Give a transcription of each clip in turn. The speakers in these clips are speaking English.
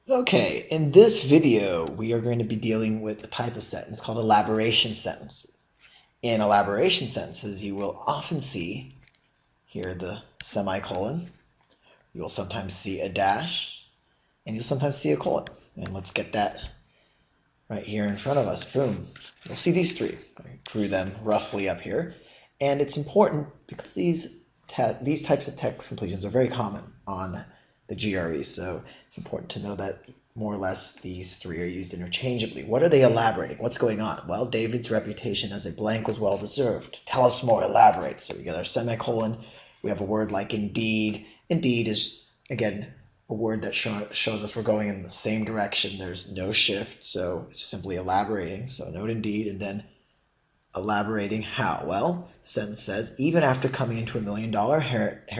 Okay, in this video, we are going to be dealing with a type of sentence called elaboration sentences. In elaboration sentences, you will often see here the semicolon. You'll sometimes see a dash, and you'll sometimes see a colon. And let's get that right here in front of us. Boom. You'll see these three. I drew them roughly up here. And it's important because these types of text completions are very common on the GRE, so it's important to know that more or less these three are used interchangeably. What are they elaborating? What's going on? Well, David's reputation as a blank was well deserved. Tell us more, elaborate. So we get our semicolon. We have a word like indeed. Indeed is, again, a word that shows us we're going in the same direction. There's no shift, so it's simply elaborating. So note indeed, and then elaborating how? Well, the sentence says, even after coming into $1 million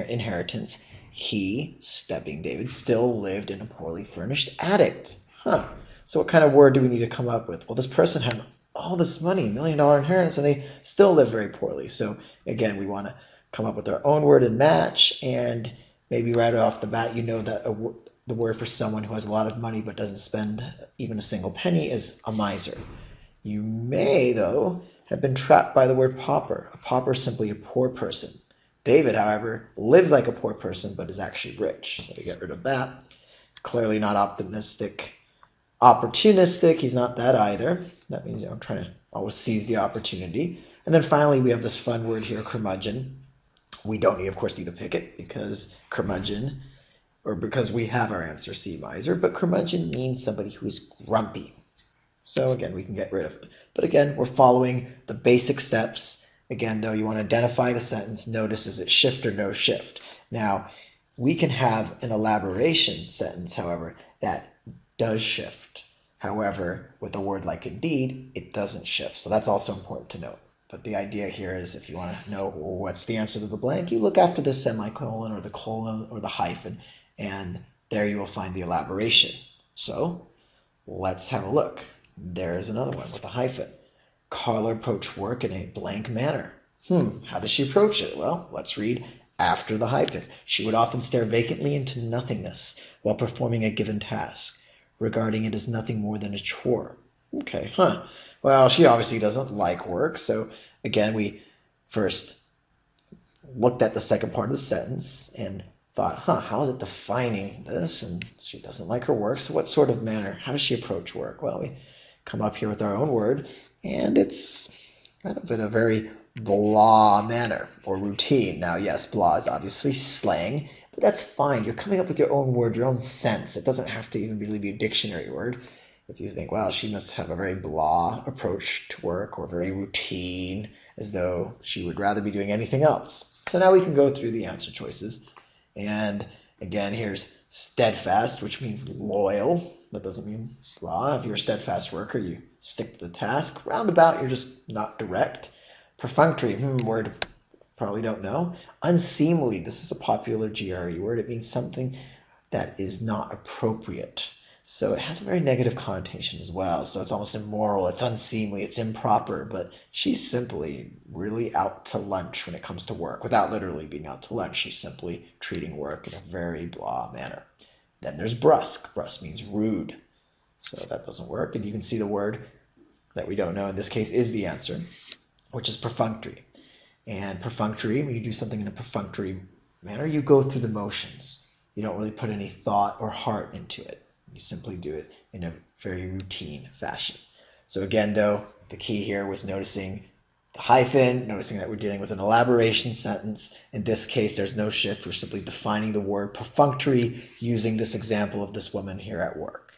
inheritance, he, that being David, still lived in a poorly furnished attic. So what kind of word do we need to come up with? Well, this person had all this money, $1 million inheritance, and they still live very poorly. So again, we want to come up with our own word and match, and maybe right off the bat, you know that the word for someone who has a lot of money but doesn't spend even a single penny is a miser. You may, though, have been trapped by the word pauper. A pauper is simply a poor person. David, however, lives like a poor person, but is actually rich. So to get rid of that, clearly not optimistic. Opportunistic, he's not that either. That means, I'm trying to always seize the opportunity. And then finally, we have this fun word here, curmudgeon. We don't, of course, need to pick it because curmudgeon, or because we have our answer, C, miser, but curmudgeon means somebody who is grumpy. So again, we can get rid of it. But again, we're following the basic steps. Again, though, you want to identify the sentence. Notice, is it shift or no shift? Now, we can have an elaboration sentence, however, that does shift. However, with a word like indeed, it doesn't shift. So that's also important to note. But the idea here is if you want to know what's the answer to the blank, you look after the semicolon or the colon or the hyphen, and there you will find the elaboration. So let's have a look. There's another one with a hyphen. Carla approached work in a blank manner. How does she approach it? Well, let's read after the hyphen. She would often stare vacantly into nothingness while performing a given task, regarding it as nothing more than a chore. Okay, Well, she obviously doesn't like work, so again, we first looked at the second part of the sentence and thought, how is it defining this? And she doesn't like her work, so what sort of manner? How does she approach work? Well, we come up here with our own word, and it's kind of in a very blah manner or routine. Now, yes, blah is obviously slang, but that's fine. You're coming up with your own word, your own sense. It doesn't have to even really be a dictionary word. If you think, wow, she must have a very blah approach to work or very routine, as though she would rather be doing anything else. So now we can go through the answer choices. And again, here's steadfast, which means loyal. That doesn't mean blah. If you're a steadfast worker, you stick to the task. Roundabout, you're just not direct. Perfunctory, word probably don't know. Unseemly, this is a popular GRE word. It means something that is not appropriate. So it has a very negative connotation as well. So it's almost immoral, it's unseemly, it's improper, but she's simply really out to lunch when it comes to work. Without literally being out to lunch, she's simply treating work in a very blah manner. Then there's brusque. Brusque means rude. So that doesn't work. And you can see the word that we don't know in this case is the answer, which is perfunctory. And perfunctory, when you do something in a perfunctory manner, you go through the motions. You don't really put any thought or heart into it. You simply do it in a very routine fashion. So again, though, the key here was noticing the hyphen, noticing that we're dealing with an elaboration sentence. In this case, there's no shift. We're simply defining the word perfunctory using this example of this woman here at work.